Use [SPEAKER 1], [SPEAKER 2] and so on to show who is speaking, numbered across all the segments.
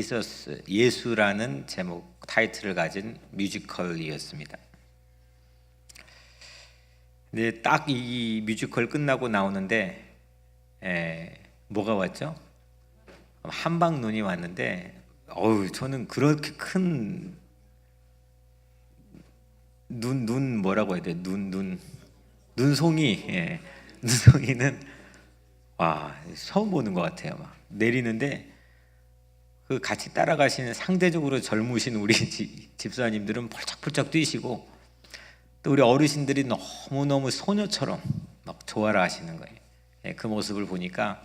[SPEAKER 1] 지서스 예수라는 제목 타이틀을 가진 뮤지컬이었습니다. 근데 딱 이 뮤지컬 끝나고 나오는데 뭐가 왔죠? 한방눈이 왔는데 저는 그렇게 큰 눈 뭐라고 해야 돼? 눈송이 눈송이는 처음 보는 것 같아요. 막 내리는데 그 같이 따라가시는 상대적으로 젊으신 우리 집사님들은 펄쩍펄쩍 뛰시고 또 우리 어르신들이 너무너무 소녀처럼 막 좋아라 하시는 거예요. 그 모습을 보니까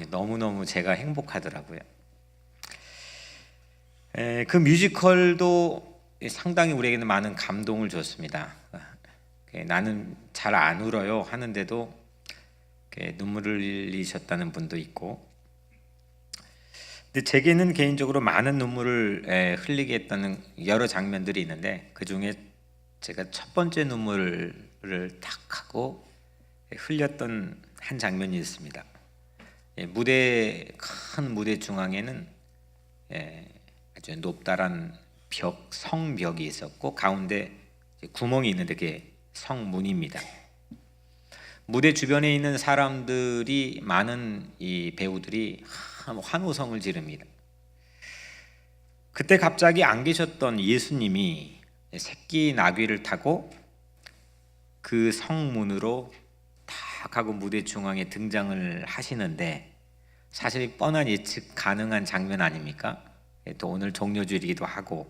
[SPEAKER 1] 너무너무 제가 행복하더라고요. 그 뮤지컬도 상당히 우리에게는 많은 감동을 줬습니다. 나는 잘 안 울어요 하는데도 눈물을 흘리셨다는 분도 있고, 근데 제게는 개인적으로 많은 눈물을 흘리게 했다는 여러 장면들이 있는데 그 중에 제가 첫 번째 눈물을 탁 하고 흘렸던 한 장면이 있습니다. 큰 무대 중앙에는 아주 높다란 성벽이 있었고 가운데 구멍이 있는데 그게 성문입니다. 무대 주변에 있는 사람들이 많은 이 배우들이 환호성을 지릅니다. 그때 갑자기 안 계셨던 예수님이 새끼 나귀를 타고 그 성문으로 탁 하고 무대 중앙에 등장을 하시는데, 사실 뻔한 예측 가능한 장면 아닙니까? 또 오늘 종려주일이기도 하고.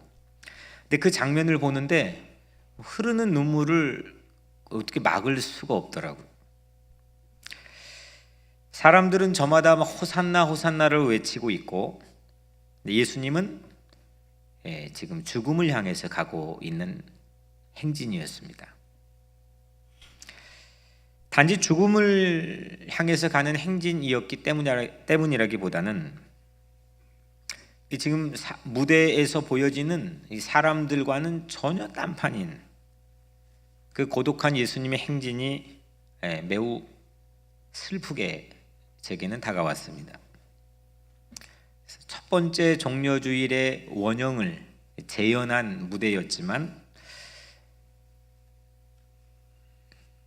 [SPEAKER 1] 근데 그 장면을 보는데 흐르는 눈물을 어떻게 막을 수가 없더라고요. 사람들은 저마다 호산나 호산나를 외치고 있고, 예수님은 지금 죽음을 향해서 가고 있는 행진이었습니다. 단지 죽음을 향해서 가는 행진이었기 때문이라기보다는 지금 무대에서 보여지는 이 사람들과는 전혀 딴판인 그 고독한 예수님의 행진이 매우 슬프게 제게는 다가왔습니다. 첫 번째 종려주일의 원형을 재현한 무대였지만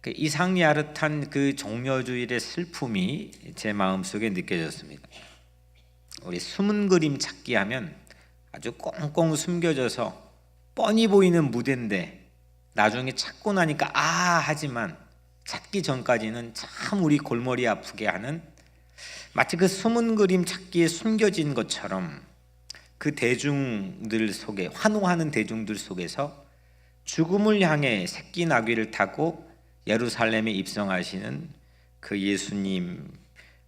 [SPEAKER 1] 그 이상야릇한 그 종려주일의 슬픔이 제 마음속에 느껴졌습니다. 우리 숨은 그림 찾기 하면 아주 꽁꽁 숨겨져서 뻔히 보이는 무대인데 나중에 찾고 나니까 하지만 찾기 전까지는 참 우리 골머리 아프게 하는, 마치 그 숨은 그림 찾기에 숨겨진 것처럼 그 대중들 속에, 환호하는 대중들 속에서 죽음을 향해 새끼 나귀를 타고 예루살렘에 입성하시는 그 예수님,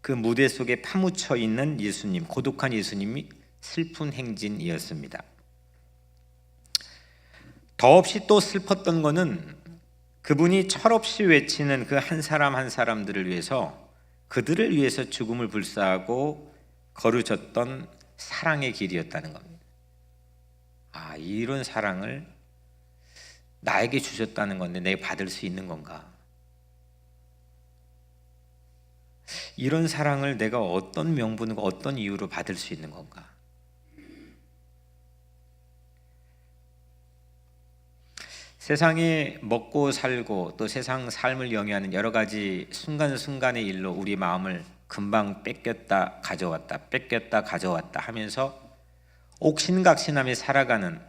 [SPEAKER 1] 그 무대 속에 파묻혀 있는 예수님, 고독한 예수님이 슬픈 행진이었습니다. 더없이 또 슬펐던 것은 그분이 철없이 외치는 그 한 사람 한 사람들을 위해서, 그들을 위해서 죽음을 불사하고 걸으셨던 사랑의 길이었다는 겁니다. 이런 사랑을 나에게 주셨다는 건데 내가 받을 수 있는 건가? 이런 사랑을 내가 어떤 명분과 어떤 이유로 받을 수 있는 건가? 세상에 먹고 살고 또 세상 삶을 영위하는 여러 가지 순간순간의 일로 우리 마음을 금방 뺏겼다 가져왔다 하면서 옥신각신하며 살아가는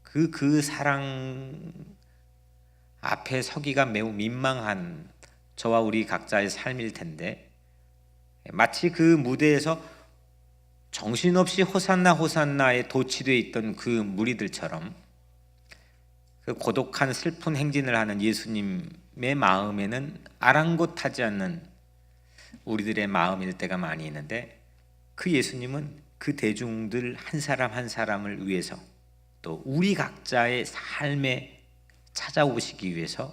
[SPEAKER 1] 그 사랑 앞에 서기가 매우 민망한 저와 우리 각자의 삶일 텐데, 마치 그 무대에서 정신없이 호산나 호산나에 도취되어 있던 그 무리들처럼 그 고독한 슬픈 행진을 하는 예수님의 마음에는 아랑곳하지 않는 우리들의 마음일 때가 많이 있는데, 그 예수님은 그 대중들 한 사람 한 사람을 위해서 또 우리 각자의 삶에 찾아오시기 위해서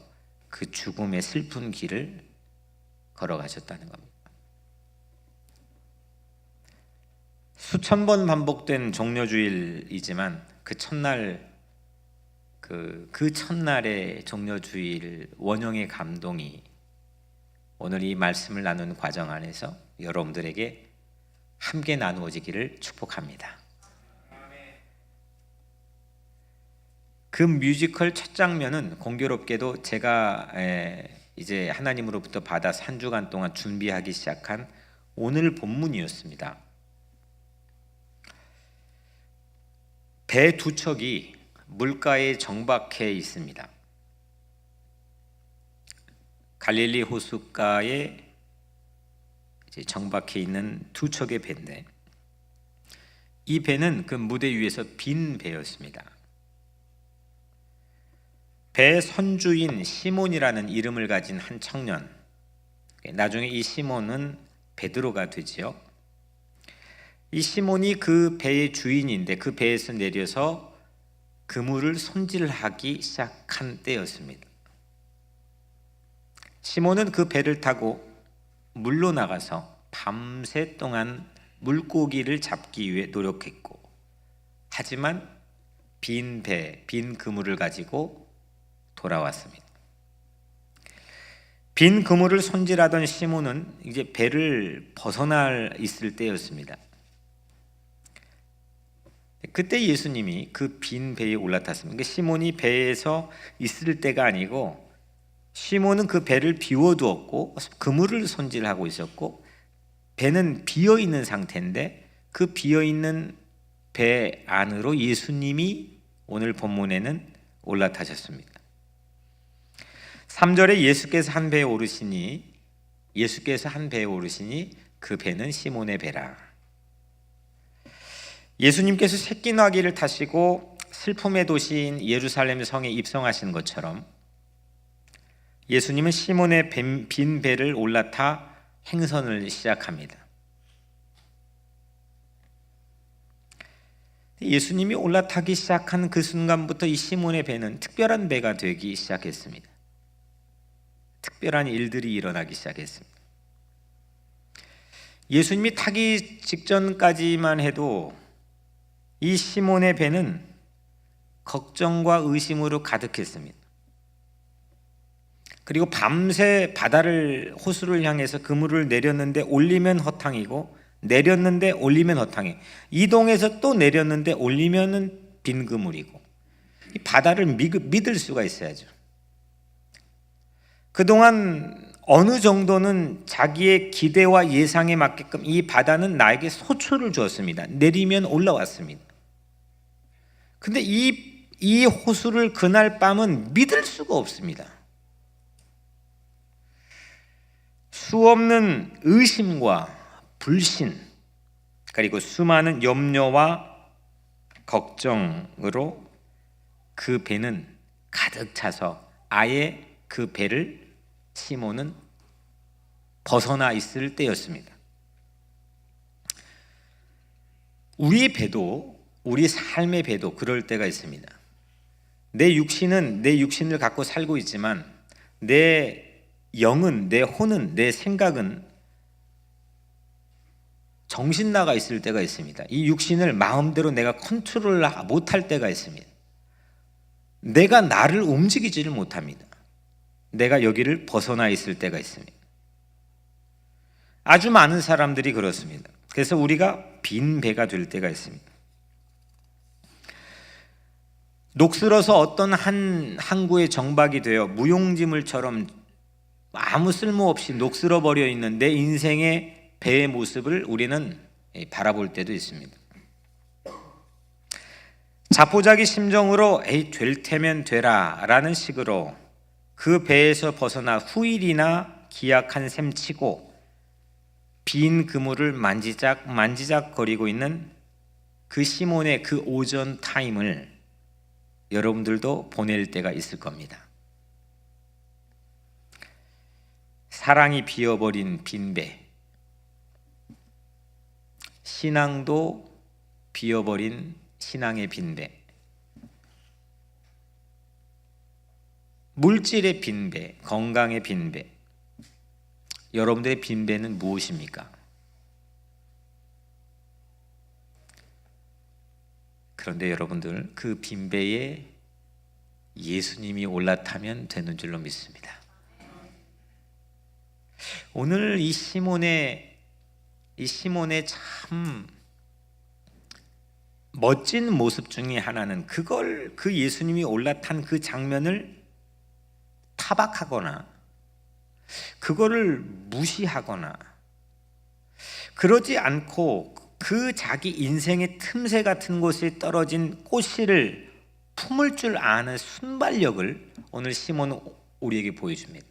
[SPEAKER 1] 그 죽음의 슬픈 길을 걸어가셨다는 겁니다. 수천 번 반복된 종려주일이지만 그 첫날의 종려주일 원형의 감동이 오늘 이 말씀을 나눈 과정 안에서 여러분들에게 함께 나누어지기를 축복합니다. 그 뮤지컬 첫 장면은 공교롭게도 제가 이제 하나님으로부터 받아서 한 주간 동안 준비하기 시작한 오늘 본문이었습니다. 배 두 척이 물가에 정박해 있습니다. 갈릴리 호숫가에 이제 정박해 있는 두 척의 배인데, 이 배는 그 무대 위에서 빈 배였습니다. 배 선주인 시몬이라는 이름을 가진 한 청년, 나중에 이 시몬은 베드로가 되지요. 이 시몬이 그 배의 주인인데 그 배에서 내려서 그물을 손질하기 시작한 때였습니다. 시몬은 그 배를 타고 물로 나가서 밤새 동안 물고기를 잡기 위해 노력했고, 하지만 빈 배, 빈 그물을 가지고 돌아왔습니다. 빈 그물을 손질하던 시몬은 이제 배를 벗어나 있을 때였습니다. 그때 예수님이 그 빈 배에 올라탔습니다. 시몬이 배에서 있을 때가 아니고, 시몬은 그 배를 비워두었고 그물을 손질하고 있었고, 배는 비어있는 상태인데 그 비어있는 배 안으로 예수님이 오늘 본문에는 올라타셨습니다. 3절에 예수께서 한 배에 오르시니 그 배는 시몬의 배라. 예수님께서 새끼 나귀를 타시고 슬픔의 도시인 예루살렘 성에 입성하신 것처럼 예수님은 시몬의 빈 배를 올라타 행선을 시작합니다. 예수님이 올라타기 시작한 그 순간부터 이 시몬의 배는 특별한 배가 되기 시작했습니다. 특별한 일들이 일어나기 시작했습니다. 예수님이 타기 직전까지만 해도 이 시몬의 배는 걱정과 의심으로 가득했습니다. 그리고 밤새 호수를 향해서 그물을 내렸는데 올리면 허탕이고, 내렸는데 올리면 허탕해. 이동해서 또 내렸는데 올리면은 빈 그물이고, 이 바다를 믿을 수가 있어야죠. 그동안 어느 정도는 자기의 기대와 예상에 맞게끔 이 바다는 나에게 소초를 주었습니다. 내리면 올라왔습니다. 근데 이 호수를 그날 밤은 믿을 수가 없습니다. 수없는 의심과 불신, 그리고 수많은 염려와 걱정으로 그 배는 가득 차서 아예 그 배를 시몬은 벗어나 있을 때였습니다. 우리 배도, 우리 삶의 배도 그럴 때가 있습니다. 내 육신은 내 육신을 갖고 살고 있지만 내 영은, 내 혼은, 내 생각은 정신 나가 있을 때가 있습니다. 이 육신을 마음대로 내가 컨트롤 못할 때가 있습니다. 내가 나를 움직이지를 못합니다. 내가 여기를 벗어나 있을 때가 있습니다. 아주 많은 사람들이 그렇습니다. 그래서 우리가 빈 배가 될 때가 있습니다. 녹슬어서 어떤 한 항구에 정박이 되어 무용지물처럼 아무 쓸모없이 녹슬어 버려 있는 내 인생의 배의 모습을 우리는 바라볼 때도 있습니다. 자포자기 심정으로 에이 될 테면 되라 라는 식으로 그 배에서 벗어나 후일이나 기약한 셈 치고 빈 그물을 만지작 거리고 있는 그 시몬의 그 오전 타임을 여러분들도 보낼 때가 있을 겁니다. 사랑이 비어버린 빈배, 신앙도 비어버린 신앙의 빈배, 물질의 빈배, 건강의 빈배. 여러분들의 빈배는 무엇입니까? 그런데 여러분들 그 빈배에 예수님이 올라타면 되는 줄로 믿습니다. 오늘 이 시몬의 이 시몬의 참 멋진 모습 중에 하나는 그 예수님이 올라탄 그 장면을 타박하거나 그거를 무시하거나 그러지 않고 그 자기 인생의 틈새 같은 곳에 떨어진 꽃씨를 품을 줄 아는 순발력을 오늘 시몬은 우리에게 보여줍니다.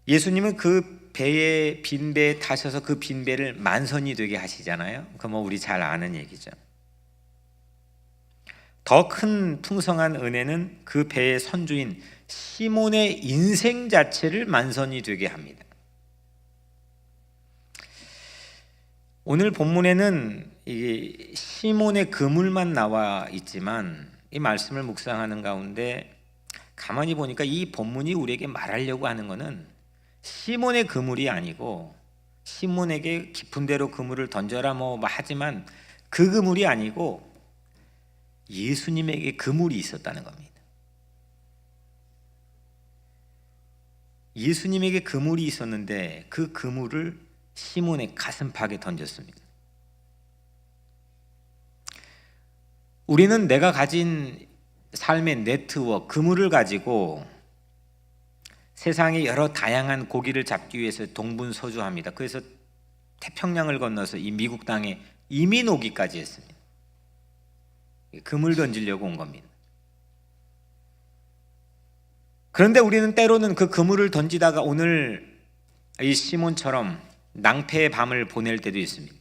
[SPEAKER 1] 예수님은 그 배에 빈 배에 타셔서 그 빈 배를 만선이 되게 하시잖아요. 그거 우리 잘 아는 얘기죠. 더 큰 풍성한 은혜는 그 배의 선주인 시몬의 인생 자체를 만선이 되게 합니다. 오늘 본문에는 이 시몬의 그물만 나와 있지만 이 말씀을 묵상하는 가운데 가만히 보니까 이 본문이 우리에게 말하려고 하는 것은 시몬의 그물이 아니고 시몬에게 깊은 데로 그물을 던져라 뭐 하지만 그 그물이 아니고 예수님에게 그물이 있었다는 겁니다. 예수님에게 그물이 있었는데 그 그물을 시몬의 가슴팍에 던졌습니다. 우리는 내가 가진 삶의 네트워크, 그물을 가지고 세상의 여러 다양한 고기를 잡기 위해서 동분서주합니다. 그래서 태평양을 건너서 이 미국 땅에 이민 오기까지 했습니다. 그물 던지려고 온 겁니다. 그런데 우리는 때로는 그 그물을 던지다가 오늘 이 시몬처럼 낭패의 밤을 보낼 때도 있습니다.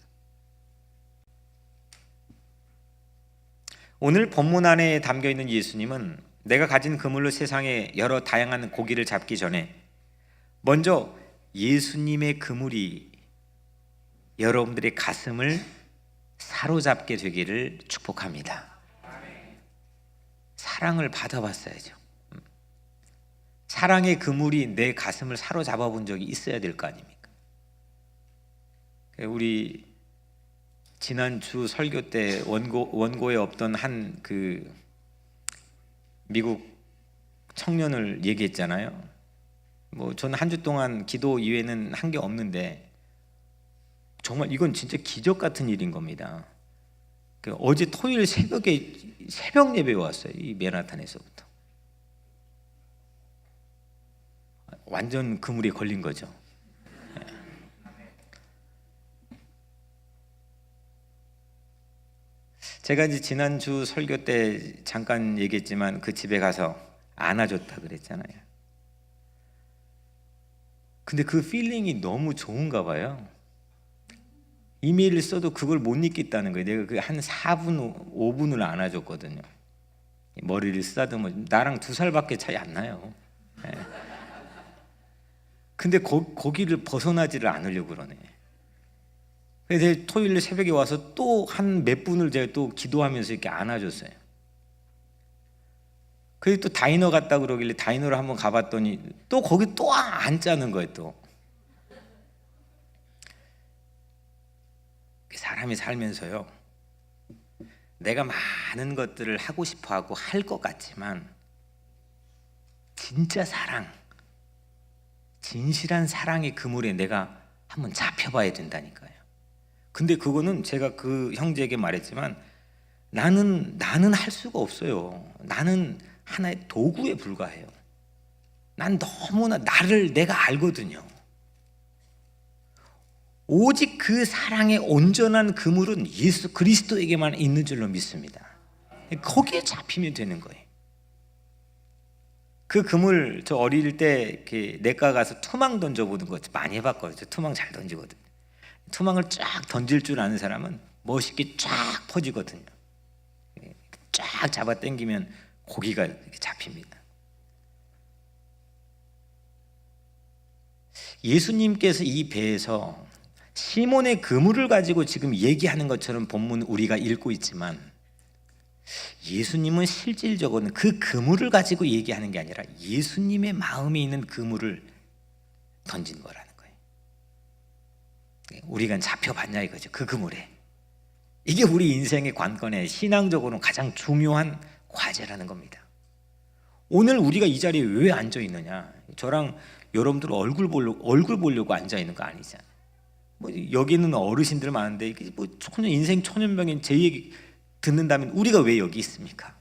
[SPEAKER 1] 오늘 본문 안에 담겨있는 예수님은 내가 가진 그물로 세상의 여러 다양한 고기를 잡기 전에 먼저 예수님의 그물이 여러분들의 가슴을 사로잡게 되기를 축복합니다. 사랑을 받아봤어야죠. 사랑의 그물이 내 가슴을 사로잡아 본 적이 있어야 될 거 아닙니까? 우리 지난주 설교 때 원고에 없던 한 그 미국 청년을 얘기했잖아요. 뭐 저는 한 주 동안 기도 이외에는 한 게 없는데 정말 이건 진짜 기적 같은 일인 겁니다. 어제 토요일 새벽에 새벽 예배 왔어요. 이 맨하탄에서부터. 완전 그물에 걸린 거죠. 제가 이제 지난주 설교 때 잠깐 얘기했지만 그 집에 가서 안아줬다 그랬잖아요. 근데 그 필링이 너무 좋은가 봐요. 이메일을 써도 그걸 못 잊겠다는 거예요. 내가 그 한 4분, 5분을 안아줬거든요. 머리를 쓰다듬어. 나랑 2살밖에 차이 안 나요. 네. 근데 거기를 벗어나지를 않으려고 그러네. 그래서 토요일 새벽에 와서 또 한 몇 분을 제가 또 기도하면서 이렇게 안아줬어요. 그래서 또 다이너 갔다 그러길래 다이너를 한번 가봤더니 또 거기 또 앉자는 거예요. 또 사람이 살면서요, 내가 많은 것들을 하고 싶어하고 할 것 같지만 진짜 사랑, 진실한 사랑의 그물에 내가 한번 잡혀봐야 된다니까요. 근데 그거는 제가 그 형제에게 말했지만 나는 할 수가 없어요. 나는 하나의 도구에 불과해요. 난 너무나 나를 내가 알거든요. 오직 그 사랑의 온전한 그물은 예수 그리스도에게만 있는 줄로 믿습니다. 거기에 잡히면 되는 거예요. 그 그물 저 어릴 때 내과 가서 투망 던져보는 거 많이 해봤거든요. 투망 잘 던지거든요. 투망을 쫙 던질 줄 아는 사람은 멋있게 쫙 퍼지거든요. 쫙 잡아 당기면 고기가 이렇게 잡힙니다. 예수님께서 이 배에서 시몬의 그물을 가지고 지금 얘기하는 것처럼 본문 우리가 읽고 있지만 예수님은 실질적으로는 그 그물을 가지고 얘기하는 게 아니라 예수님의 마음에 있는 그물을 던진 거라는 거예요. 우리가 잡혀봤냐 이거죠. 그 그물에. 이게 우리 인생의 관건에 신앙적으로 가장 중요한 과제라는 겁니다. 오늘 우리가 이 자리에 왜 앉아 있느냐? 저랑 여러분들 얼굴 보려고 앉아 있는 거 아니잖아요. 뭐 여기는 어르신들 많은데 이게 뭐 인생 초년병인 제 얘기 듣는다면 우리가 왜 여기 있습니까?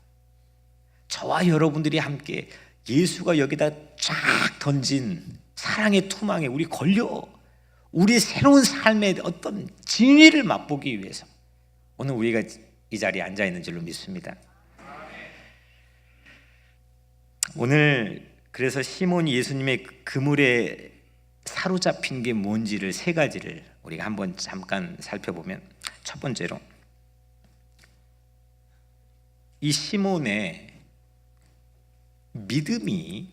[SPEAKER 1] 저와 여러분들이 함께 예수가 여기다 쫙 던진 사랑의 투망에 우리 새로운 삶의 어떤 진리를 맛보기 위해서 오늘 우리가 이 자리에 앉아 있는 줄로 믿습니다. 오늘 그래서 시몬이 예수님의 그물에 사로잡힌 게 뭔지를 세 가지를 우리가 한번 잠깐 살펴보면, 첫 번째로 이 시몬의 믿음이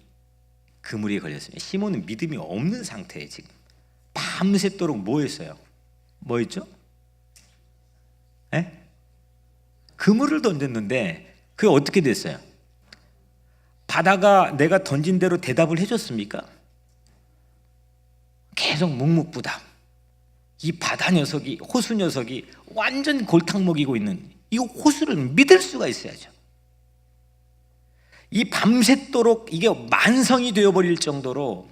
[SPEAKER 1] 그물에 걸렸습니다. 시몬은 믿음이 없는 상태에 지금 밤새도록 뭐 했어요? 뭐 했죠? 그물을 던졌는데 그게 어떻게 됐어요? 바다가 내가 던진 대로 대답을 해줬습니까? 계속 묵묵부답. 이 바다 녀석이, 호수 녀석이 완전 골탕 먹이고 있는 이 호수를 믿을 수가 있어야죠. 이 밤새도록 이게 만성이 되어버릴 정도로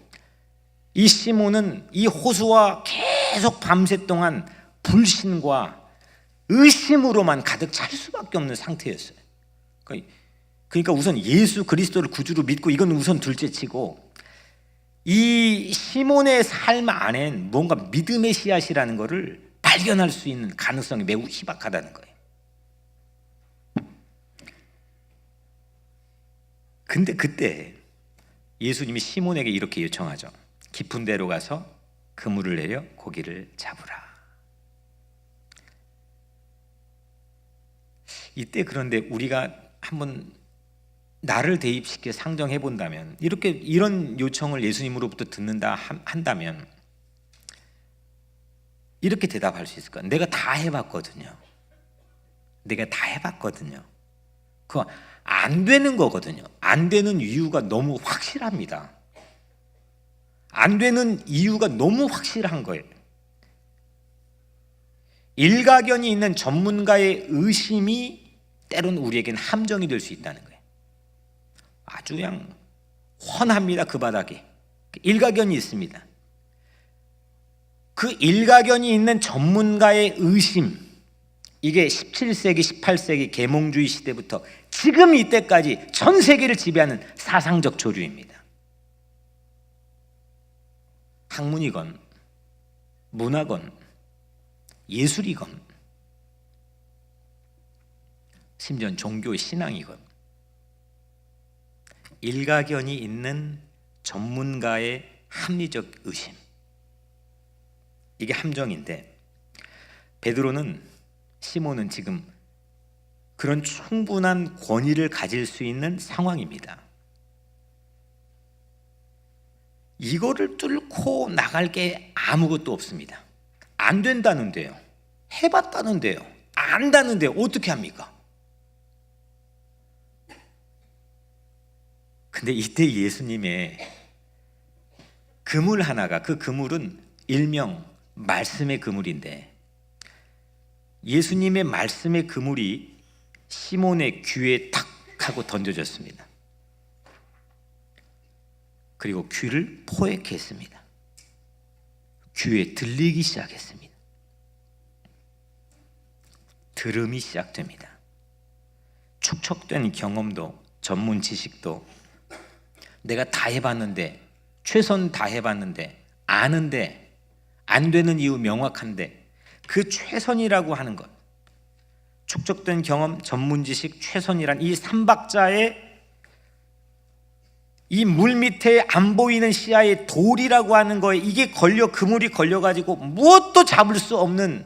[SPEAKER 1] 이 시몬은 이 호수와 계속 밤새 동안 불신과 의심으로만 가득 찰 수밖에 없는 상태였어요. 그러니까 우선 예수 그리스도를 구주로 믿고 이건 우선 둘째치고, 이 시몬의 삶 안엔 뭔가 믿음의 씨앗이라는 것을 발견할 수 있는 가능성이 매우 희박하다는 거예요. 근데 그때 예수님이 시몬에게 이렇게 요청하죠. 깊은 데로 가서 그물을 내려 고기를 잡으라. 이때 그런데 우리가 한번 나를 대입시켜 상정해 본다면, 이런 요청을 예수님으로부터 듣는다 한다면 이렇게 대답할 수 있을 거야. 내가 다 해봤거든요. 그거 안 되는 거거든요. 안 되는 이유가 너무 확실합니다. 안 되는 이유가 너무 확실한 거예요. 일가견이 있는 전문가의 의심이 때론 우리에겐 함정이 될 수 있다는 거예요. 아주 그냥 훤합니다. 그 바닥에 일가견이 있습니다. 그 일가견이 있는 전문가의 의심, 이게 17세기 18세기 계몽주의 시대부터 지금 이때까지 전 세계를 지배하는 사상적 조류입니다. 학문이건 문화건 예술이건 심지어 종교 신앙이건 일가견이 있는 전문가의 합리적 의심, 이게 함정인데, 시몬은 지금 그런 충분한 권위를 가질 수 있는 상황입니다. 이거를 뚫고 나갈 게 아무것도 없습니다. 안 된다는데요, 해봤다는데요, 안다는데요, 어떻게 합니까? 근데 이때 예수님의 그물 하나가, 그 그물은 일명 말씀의 그물인데, 예수님의 말씀의 그물이 시몬의 귀에 탁 하고 던져졌습니다. 그리고 귀를 포획했습니다. 귀에 들리기 시작했습니다. 들음이 시작됩니다. 축적된 경험도 전문 지식도 내가 다 해봤는데, 최선 다 해봤는데, 아는데 안 되는 이유 명확한데, 그 최선이라고 하는 것, 축적된 경험, 전문 지식, 최선이란 이 삼박자에 이 물 밑에 안 보이는 시야의 돌이라고 하는 거에 이게 그물이 걸려가지고 무엇도 잡을 수 없는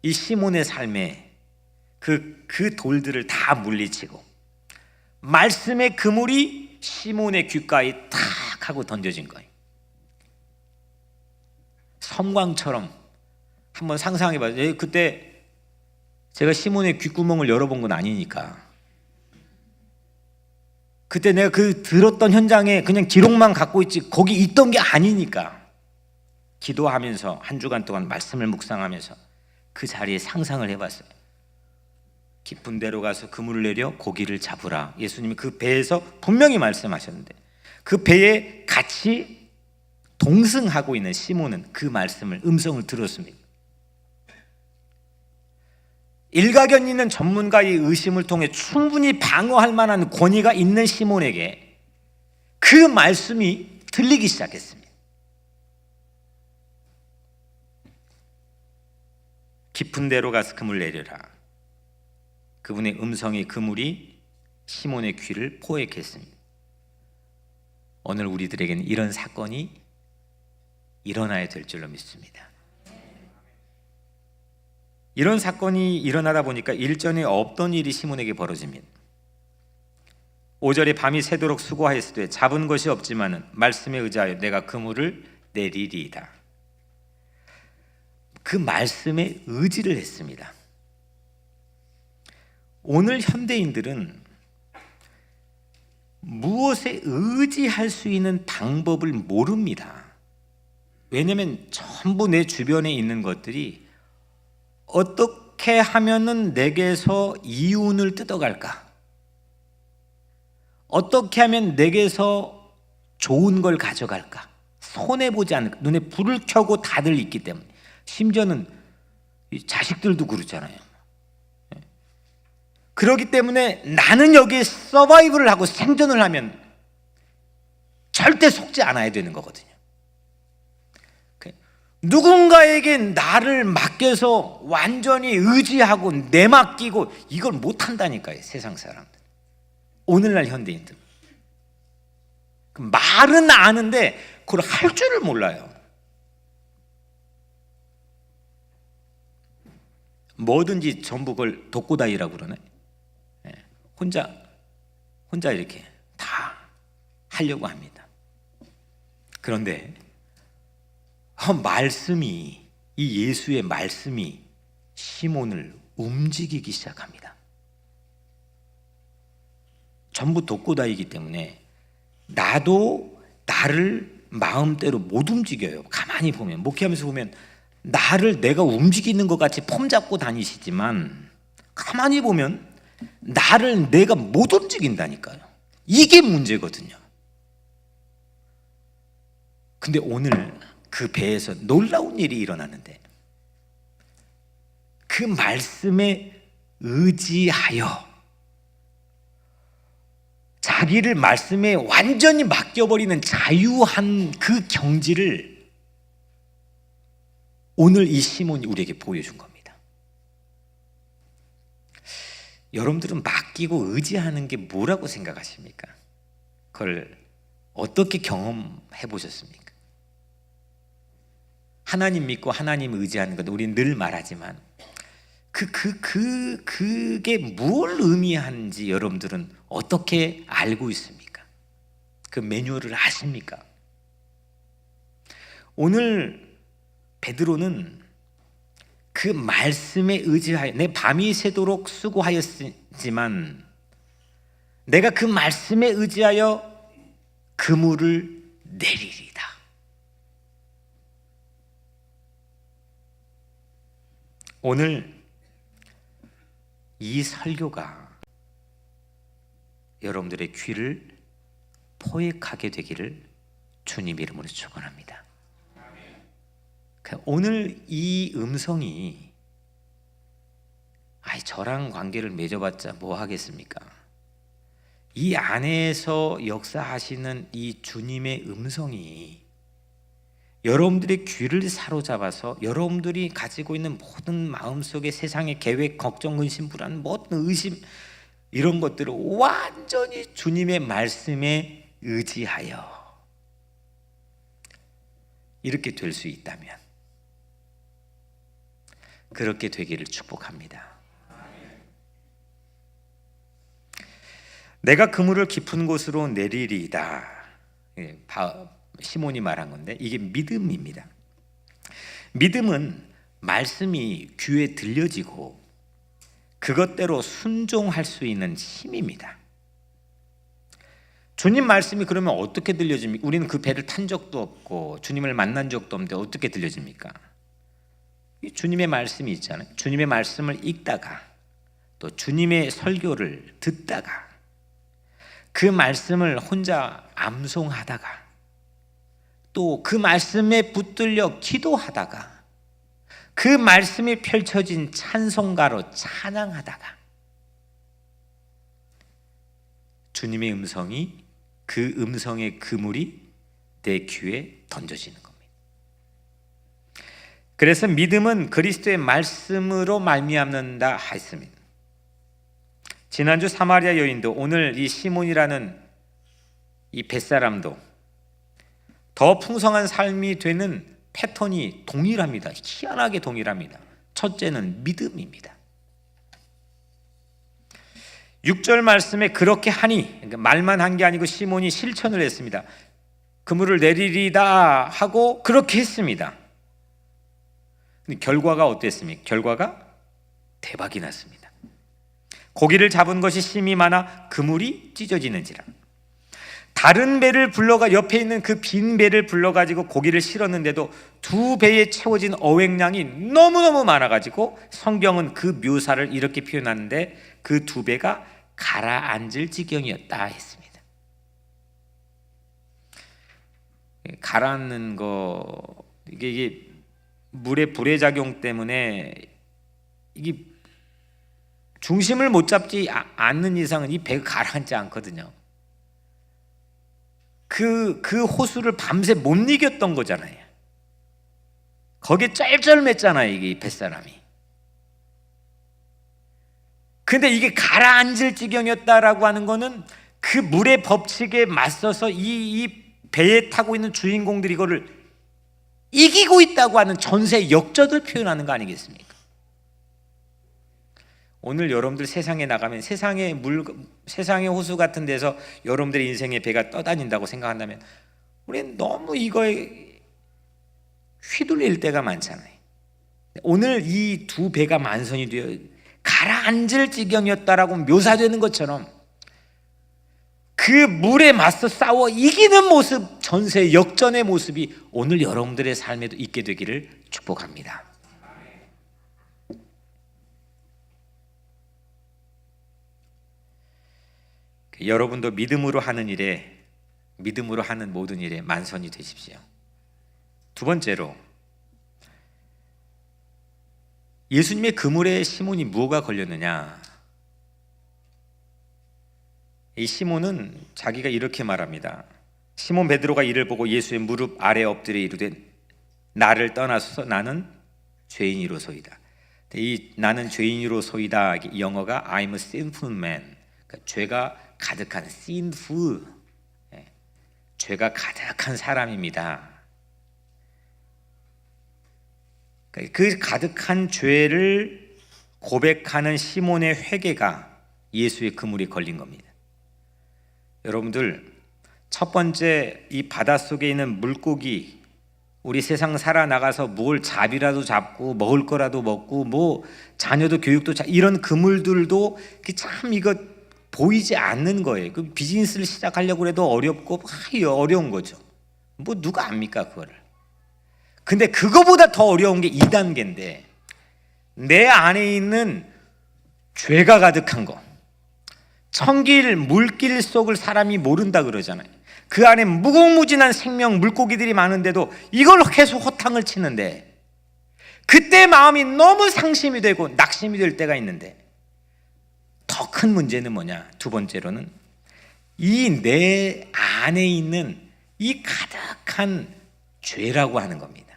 [SPEAKER 1] 이 시몬의 삶에 그 돌들을 다 물리치고 말씀의 그물이 시몬의 귓가에 탁 하고 던져진 거예요. 섬광처럼 한번 상상해봐요. 그때 제가 시몬의 귓구멍을 열어본 건 아니니까, 그때 내가 그 들었던 현장에 그냥 기록만 갖고 있지 거기 있던 게 아니니까, 기도하면서 한 주간 동안 말씀을 묵상하면서 그 자리에 상상을 해봤어요. 깊은 데로 가서 그물을 내려 고기를 잡으라. 예수님이 그 배에서 분명히 말씀하셨는데, 그 배에 같이 동승하고 있는 시몬은 그 말씀을 음성을 들었습니다. 일가견 있는 전문가의 의심을 통해 충분히 방어할 만한 권위가 있는 시몬에게 그 말씀이 들리기 시작했습니다. 깊은 데로 가서 그물 내려라. 그분의 음성의 그물이 시몬의 귀를 포획했습니다. 오늘 우리들에게는 이런 사건이 일어나야 될 줄로 믿습니다. 이런 사건이 일어나다 보니까 일전에 없던 일이 시몬에게 벌어집니다. 5절에 밤이 새도록 수고하였을 때 잡은 것이 없지만은 말씀에 의지하여 내가 그물을 내리리이다. 그 말씀에 의지를 했습니다. 오늘 현대인들은 무엇에 의지할 수 있는 방법을 모릅니다. 왜냐하면 전부 내 주변에 있는 것들이 어떻게 하면은 내게서 이윤을 뜯어갈까? 어떻게 하면 내게서 좋은 걸 가져갈까? 손해보지 않을까? 눈에 불을 켜고 다들 있기 때문에. 심지어는 자식들도 그렇잖아요. 그렇기 때문에 나는 여기에 서바이벌을 하고 생존을 하면 절대 속지 않아야 되는 거거든요. 누군가에게 나를 맡겨서 완전히 의지하고 내맡기고 이걸 못한다니까요. 세상 사람들, 오늘날 현대인들 말은 아는데 그걸 할 줄을 몰라요. 뭐든지 전부 그걸 독고다이라고 그러네. 혼자 이렇게 다 하려고 합니다. 그런데 말씀이, 이 예수의 말씀이 시몬을 움직이기 시작합니다. 전부 독고다이기 때문에 나도 나를 마음대로 못 움직여요. 가만히 보면, 목회하면서 보면 나를 내가 움직이는 것 같이 폼 잡고 다니시지만 가만히 보면 나를 내가 못 움직인다니까요. 이게 문제거든요. 근데 오늘 그 배에서 놀라운 일이 일어나는데 그 말씀에 의지하여 자기를 말씀에 완전히 맡겨버리는 자유한 그 경지를 오늘 이 시몬이 우리에게 보여준 겁니다. 여러분들은 맡기고 의지하는 게 뭐라고 생각하십니까? 그걸 어떻게 경험해 보셨습니까? 하나님 믿고 하나님 의지하는 것 우리는 늘 말하지만 그게 뭘 의미하는지 여러분들은 어떻게 알고 있습니까? 그 매뉴얼을 아십니까? 오늘 베드로는 그 말씀에 의지하여 내 밤이 새도록 수고하였지만 내가 그 말씀에 의지하여 그물을 내리리다. 오늘 이 설교가 여러분들의 귀를 포획하게 되기를 주님 이름으로 축원합니다. 오늘 이 음성이 저랑 관계를 맺어봤자 뭐 하겠습니까? 이 안에서 역사하시는 이 주님의 음성이 여러분들의 귀를 사로잡아서 여러분들이 가지고 있는 모든 마음속의 세상의 계획, 걱정, 근심, 불안, 모든 의심 이런 것들을 완전히 주님의 말씀에 의지하여 이렇게 될 수 있다면 그렇게 되기를 축복합니다. 내가 그물을 깊은 곳으로 내리리이다. 시몬이 말한 건데 이게 믿음입니다. 믿음은 말씀이 귀에 들려지고 그것대로 순종할 수 있는 힘입니다. 주님 말씀이 그러면 어떻게 들려집니까? 우리는 그 배를 탄 적도 없고 주님을 만난 적도 없는데 어떻게 들려집니까? 주님의 말씀이 있잖아요. 주님의 말씀을 읽다가 또 주님의 설교를 듣다가 그 말씀을 혼자 암송하다가 또 그 말씀에 붙들려 기도하다가 그 말씀이 펼쳐진 찬송가로 찬양하다가 주님의 음성이 그 음성의 그물이 내 귀에 던져지는 겁니다. 그래서 믿음은 그리스도의 말씀으로 말미암는다 했습니다. 지난주 사마리아 여인도 오늘 이 시몬이라는 이 뱃사람도 더 풍성한 삶이 되는 패턴이 동일합니다. 희한하게 동일합니다. 첫째는 믿음입니다. 6절 말씀에 그렇게 하니, 그러니까 말만 한 게 아니고 시몬이 실천을 했습니다. 그물을 내리리다 하고 그렇게 했습니다. 근데 결과가 어땠습니까? 결과가 대박이 났습니다. 고기를 잡은 것이 심이 많아 그물이 찢어지는지라. 다른 배를 불러가 옆에 있는 그 빈 배를 불러가지고 고기를 실었는데도 두 배에 채워진 어획량이 너무너무 많아가지고 성경은 그 묘사를 이렇게 표현하는데 그 두 배가 가라앉을 지경이었다 했습니다. 가라앉는 거 이게 물의 불의 작용 때문에 이게 중심을 못 잡지 않는 이상은 이 배가 가라앉지 않거든요. 그 호수를 밤새 못 이겼던 거잖아요. 거기에 쩔쩔맸잖아요, 이게 뱃사람이. 근데 이게 가라앉을 지경이었다라고 하는 거는 그 물의 법칙에 맞서서 이 배에 타고 있는 주인공들이 이거를 이기고 있다고 하는 전세 역적을 표현하는 거 아니겠습니까? 오늘 여러분들 세상에 나가면 세상의 호수 같은 데서 여러분들의 인생의 배가 떠다닌다고 생각한다면 우리는 너무 이거에 휘둘릴 때가 많잖아요. 오늘 이 두 배가 만선이 되어 가라앉을 지경이었다라고 묘사되는 것처럼 그 물에 맞서 싸워 이기는 모습, 전세 역전의 모습이 오늘 여러분들의 삶에도 있게 되기를 축복합니다. 여러분도 믿음으로 하는 일에, 믿음으로 하는 모든 일에 만선이 되십시오. 두 번째로, 예수님의 그물에 시몬이 뭐가 걸렸느냐? 이 시몬은 자기가 이렇게 말합니다. 시몬 베드로가 이를 보고 예수의 무릎 아래 엎드려 이르되 나를 떠나소서 나는 죄인이로소이다. 이 나는 죄인이로소이다, 이 영어가 I'm a sinful man, 그러니까 죄가 가득한 sinful, 죄가 가득한 사람입니다. 그 가득한 죄를 고백하는 시몬의 회개가 예수의 그물에 걸린 겁니다. 여러분들, 첫 번째 이 바닷속에 있는 물고기, 우리 세상 살아나가서 뭘 잡이라도 잡고 먹을 거라도 먹고 뭐 자녀도 교육도 이런 그물들도 참 이거 보이지 않는 거예요. 그 비즈니스를 시작하려고 해도 어렵고 어려운 거죠. 뭐 누가 압니까 그거를. 근데 그거보다 더 어려운 게 2단계인데 내 안에 있는 죄가 가득한 거, 천길 물길 속을 사람이 모른다 그러잖아요. 그 안에 무궁무진한 생명 물고기들이 많은데도 이걸 계속 호탕을 치는데 그때 마음이 너무 상심이 되고 낙심이 될 때가 있는데 더 큰 문제는 뭐냐? 두 번째로는 이 내 안에 있는 이 가득한 죄라고 하는 겁니다.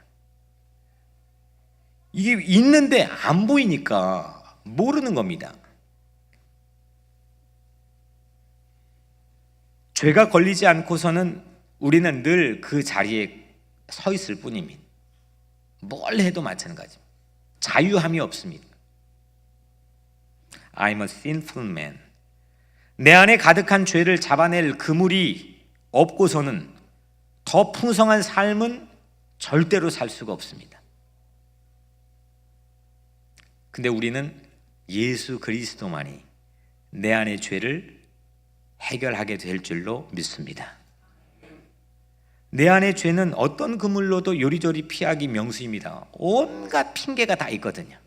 [SPEAKER 1] 이게 있는데 안 보이니까 모르는 겁니다. 죄가 걸리지 않고서는 우리는 늘 그 자리에 서 있을 뿐입니다. 뭘 해도 마찬가지입니다. 자유함이 없습니다. I'm a sinful man. 내 안에 가득한 죄를 잡아낼 그물이 없고서는 더 풍성한 삶은 절대로 살 수가 없습니다. 근데 우리는 예수 그리스도만이 내 안의 죄를 해결하게 될 줄로 믿습니다. 내 안의 죄는 어떤 그물로도 요리조리 피하기 명수입니다. 온갖 핑계가 다 있거든요.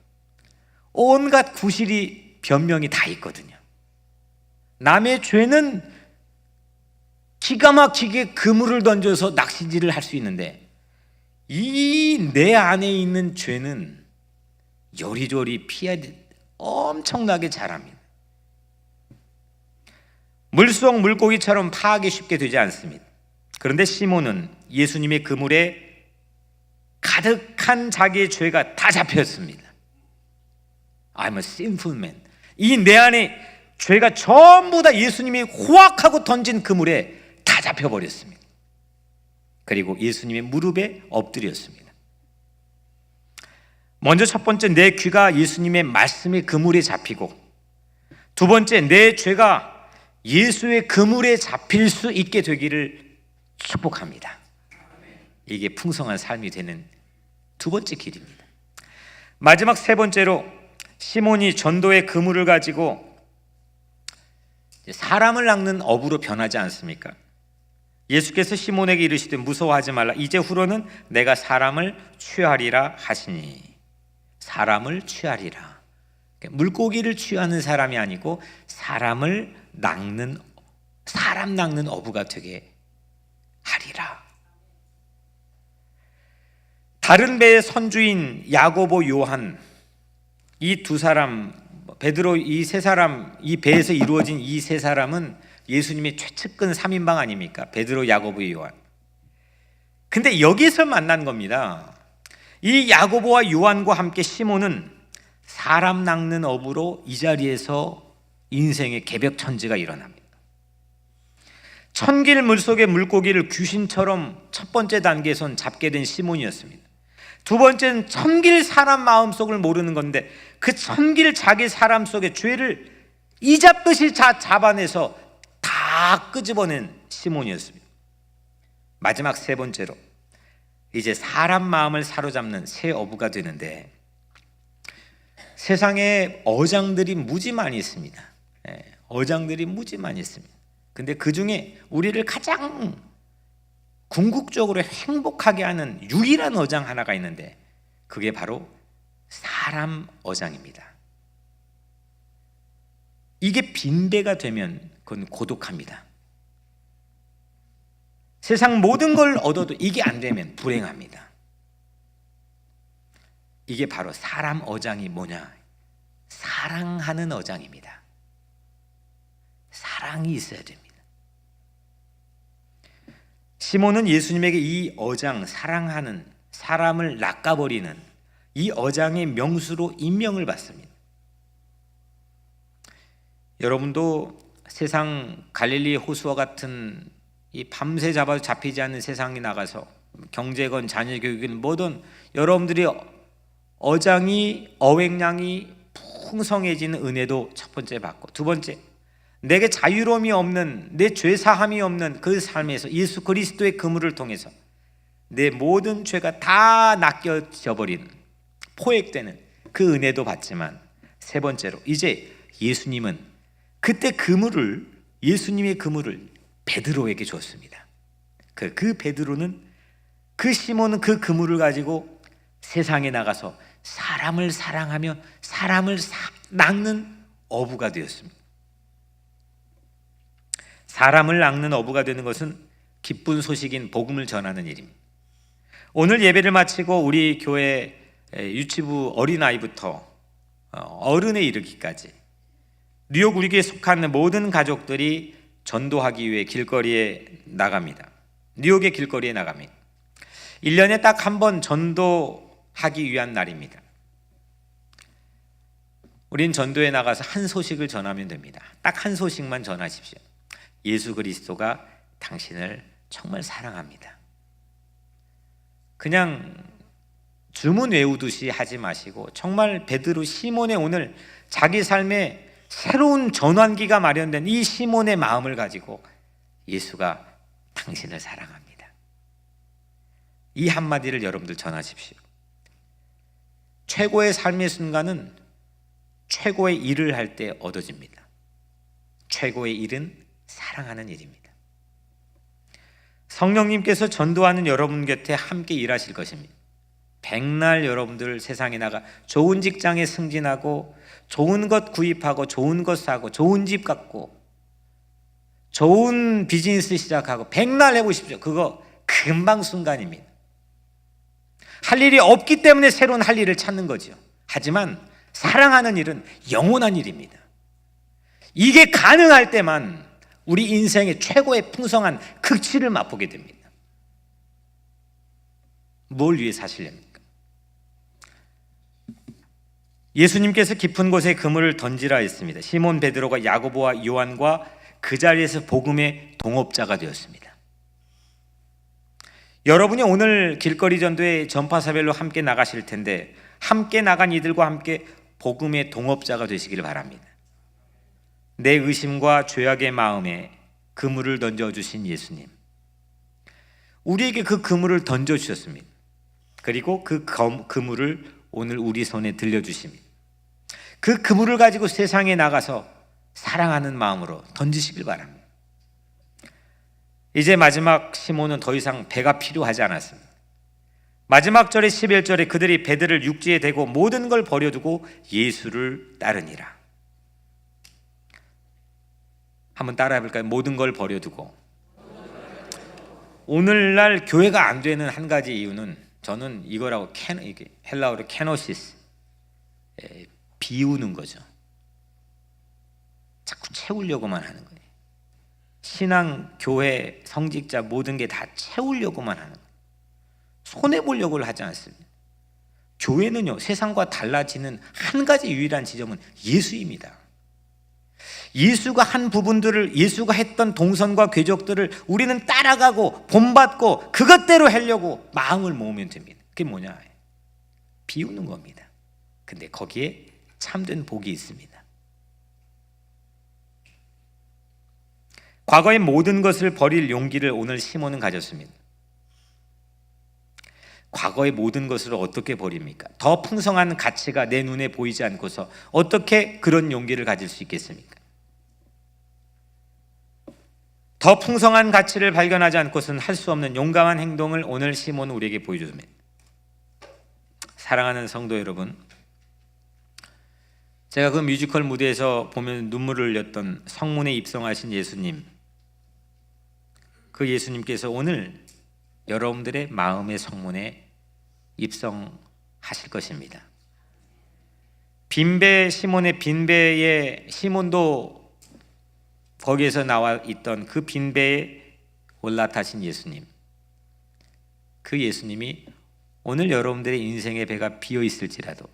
[SPEAKER 1] 온갖 구실이 변명이 다 있거든요. 남의 죄는 기가 막히게 그물을 던져서 낚시질을 할 수 있는데 이 내 안에 있는 죄는 요리조리 피해야 엄청나게 잘합니다. 물속 물고기처럼 파악이 쉽게 되지 않습니다. 그런데 시몬은 예수님의 그물에 가득한 자기의 죄가 다 잡혔습니다. I'm a sinful man. 이 내 안에 죄가 전부 다 예수님이 호악하고 던진 그물에 다 잡혀버렸습니다. 그리고 예수님의 무릎에 엎드렸습니다. 먼저 첫 번째, 내 귀가 예수님의 말씀의 그물에 잡히고, 두 번째, 내 죄가 예수의 그물에 잡힐 수 있게 되기를 축복합니다. 이게 풍성한 삶이 되는 두 번째 길입니다. 마지막 세 번째로, 시몬이 전도의 그물을 가지고 사람을 낚는 어부로 변하지 않습니까? 예수께서 시몬에게 이르시되 무서워하지 말라. 이제 후로는 내가 사람을 취하리라 하시니. 사람을 취하리라. 물고기를 취하는 사람이 아니고 사람 낚는 어부가 되게 하리라. 다른 배의 선주인 야고보, 요한, 이 두 사람, 베드로, 이 세 사람, 이 배에서 이루어진 이 세 사람은 예수님의 최측근 3인방 아닙니까? 베드로, 야고보, 요한. 근데 여기서 만난 겁니다. 이 야고보와 요한과 함께 시몬은 사람 낚는 어부로 이 자리에서 인생의 개벽천지가 일어납니다. 천길 물속의 물고기를 귀신처럼 첫 번째 단계에선 잡게 된 시몬이었습니다. 두 번째는 천길 사람 마음속을 모르는 건데 그 천길 자기 사람 속의 죄를 이잡듯이 잡아내서 다 끄집어낸 시몬이었습니다. 마지막 세 번째로, 이제 사람 마음을 사로잡는 새 어부가 되는데, 세상에 어장들이 무지 많이 있습니다. 어장들이 무지 많이 있습니다. 근데 그 중에 우리를 가장 궁극적으로 행복하게 하는 유일한 어장 하나가 있는데 그게 바로 사람 어장입니다. 이게 빈대가 되면 그건 고독합니다. 세상 모든 걸 얻어도 이게 안 되면 불행합니다. 이게 바로 사람 어장이 뭐냐? 사랑하는 어장입니다. 사랑이 있어야 됩니다. 시몬은 예수님에게 이 어장, 사랑하는, 사람을 낚아버리는 이 어장의 명수로 임명을 받습니다. 여러분도 세상 갈릴리 호수와 같은 이 밤새 잡아도 잡히지 않는 세상에 나가서 경제건 자녀 교육이건 뭐든 여러분들이 어장이, 어획량이 풍성해지는 은혜도 첫 번째 받고, 두 번째, 내게 자유로움이 없는, 내 죄사함이 없는 그 삶에서 예수 그리스도의 그물을 통해서 내 모든 죄가 다 낚여져 버리는, 포획되는 그 은혜도 받지만, 세 번째로 이제 예수님은 그때 그물을, 예수님의 그물을 베드로에게 줬습니다. 그 베드로는, 그 시몬은 그 그물을 가지고 세상에 나가서 사람을 사랑하며 사람을 낚는 어부가 되었습니다. 사람을 낚는 어부가 되는 것은 기쁜 소식인 복음을 전하는 일입니다. 오늘 예배를 마치고 우리 교회 유치부 어린아이부터 어른에 이르기까지 뉴욕 우리교회에 속한 모든 가족들이 전도하기 위해 길거리에 나갑니다. 뉴욕의 길거리에 나갑니다. 1년에 딱 한 번 전도하기 위한 날입니다. 우린 전도에 나가서 한 소식을 전하면 됩니다. 딱 한 소식만 전하십시오. 예수 그리스도가 당신을 정말 사랑합니다. 그냥 주문 외우듯이 하지 마시고 정말 베드로, 시몬의 오늘 자기 삶에 새로운 전환기가 마련된 이 시몬의 마음을 가지고 예수가 당신을 사랑합니다. 이 한마디를 여러분들 전하십시오. 최고의 삶의 순간은 최고의 일을 할 때 얻어집니다. 최고의 일은 사랑하는 일입니다. 성령님께서 전도하는 여러분 곁에 함께 일하실 것입니다. 백날 여러분들 세상에 나가 좋은 직장에 승진하고 좋은 것 구입하고 좋은 것 사고 좋은 집 갖고 좋은 비즈니스 시작하고 백날 해보십시오. 그거 금방 순간입니다. 할 일이 없기 때문에 새로운 할 일을 찾는 거죠. 하지만 사랑하는 일은 영원한 일입니다. 이게 가능할 때만 우리 인생의 최고의 풍성한 극치를 맛보게 됩니다. 뭘 위해 사시렵니까? 예수님께서 깊은 곳에 그물을 던지라 했습니다. 시몬 베드로가 야고보와 요한과 그 자리에서 복음의 동업자가 되었습니다. 여러분이 오늘 길거리 전도에 전파사별로 함께 나가실 텐데 함께 나간 이들과 함께 복음의 동업자가 되시길 바랍니다. 내 의심과 죄악의 마음에 그물을 던져주신 예수님, 우리에게 그 그물을 던져주셨습니다. 그리고 그 그물을 오늘 우리 손에 들려주십니다. 그 그물을 가지고 세상에 나가서 사랑하는 마음으로 던지시길 바랍니다. 이제 마지막 시몬은 더 이상 배가 필요하지 않았습니다. 마지막 절의 11절에 그들이 배들을 육지에 대고 모든 걸 버려두고 예수를 따르니라. 한번 따라해 볼까요? 모든 걸 버려두고. 오늘날 교회가 안 되는 한 가지 이유는 저는 이거라고 헬라어로 케노시스, 비우는 거죠. 자꾸 채우려고만 하는 거예요. 신앙, 교회, 성직자 모든 게 다 채우려고만 하는 거예요. 손해보려고 하지 않습니다. 교회는요, 세상과 달라지는 한 가지 유일한 지점은 예수입니다. 예수가 한 부분들을, 예수가 했던 동선과 궤적들을 우리는 따라가고 본받고 그것대로 하려고 마음을 모으면 됩니다. 그게 뭐냐? 비우는 겁니다. 근데 거기에 참된 복이 있습니다. 과거의 모든 것을 버릴 용기를 오늘 시몬은 가졌습니다. 과거의 모든 것을 어떻게 버립니까? 더 풍성한 가치가 내 눈에 보이지 않고서 어떻게 그런 용기를 가질 수 있겠습니까? 더 풍성한 가치를 발견하지 않고서는 할 수 없는 용감한 행동을 오늘 시몬은 우리에게 보여줍니다. 사랑하는 성도 여러분, 제가 그 뮤지컬 무대에서 보면 눈물을 흘렸던 성문에 입성하신 예수님, 그 예수님께서 오늘 여러분들의 마음의 성문에 입성하실 것입니다. 빈배, 시몬의 빈배에 시몬도 거기에서 나와 있던 그 빈배에 올라타신 예수님, 그 예수님이 오늘 여러분들의 인생의 배가 비어 있을지라도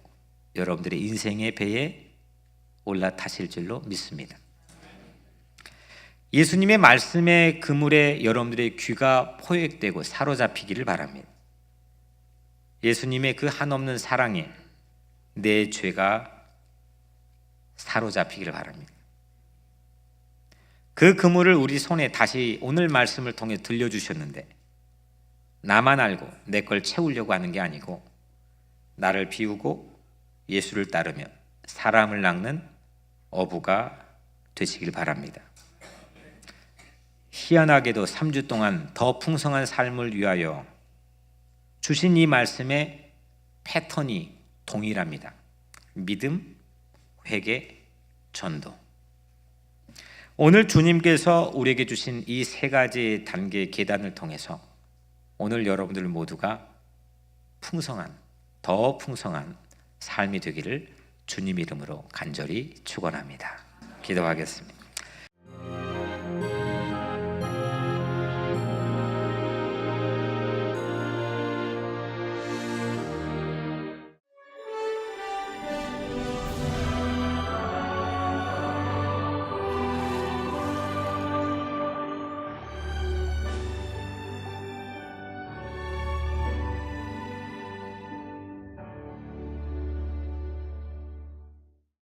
[SPEAKER 1] 여러분들의 인생의 배에 올라타실 줄로 믿습니다. 예수님의 말씀의 그물에 여러분들의 귀가 포획되고 사로잡히기를 바랍니다. 예수님의 그 한없는 사랑에 내 죄가 사로잡히기를 바랍니다. 그 그물을 우리 손에 다시 오늘 말씀을 통해 들려주셨는데 나만 알고 내 걸 채우려고 하는 게 아니고 나를 비우고 예수를 따르며 사람을 낚는 어부가 되시길 바랍니다. 희한하게도 3주 동안 더 풍성한 삶을 위하여 주신 이 말씀의 패턴이 동일합니다. 믿음, 회개, 전도. 오늘 주님께서 우리에게 주신 이 세 가지 단계의 계단을 통해서 오늘 여러분들 모두가 풍성한, 더 풍성한 삶이 되기를 주님 이름으로 간절히 축원합니다. 기도하겠습니다.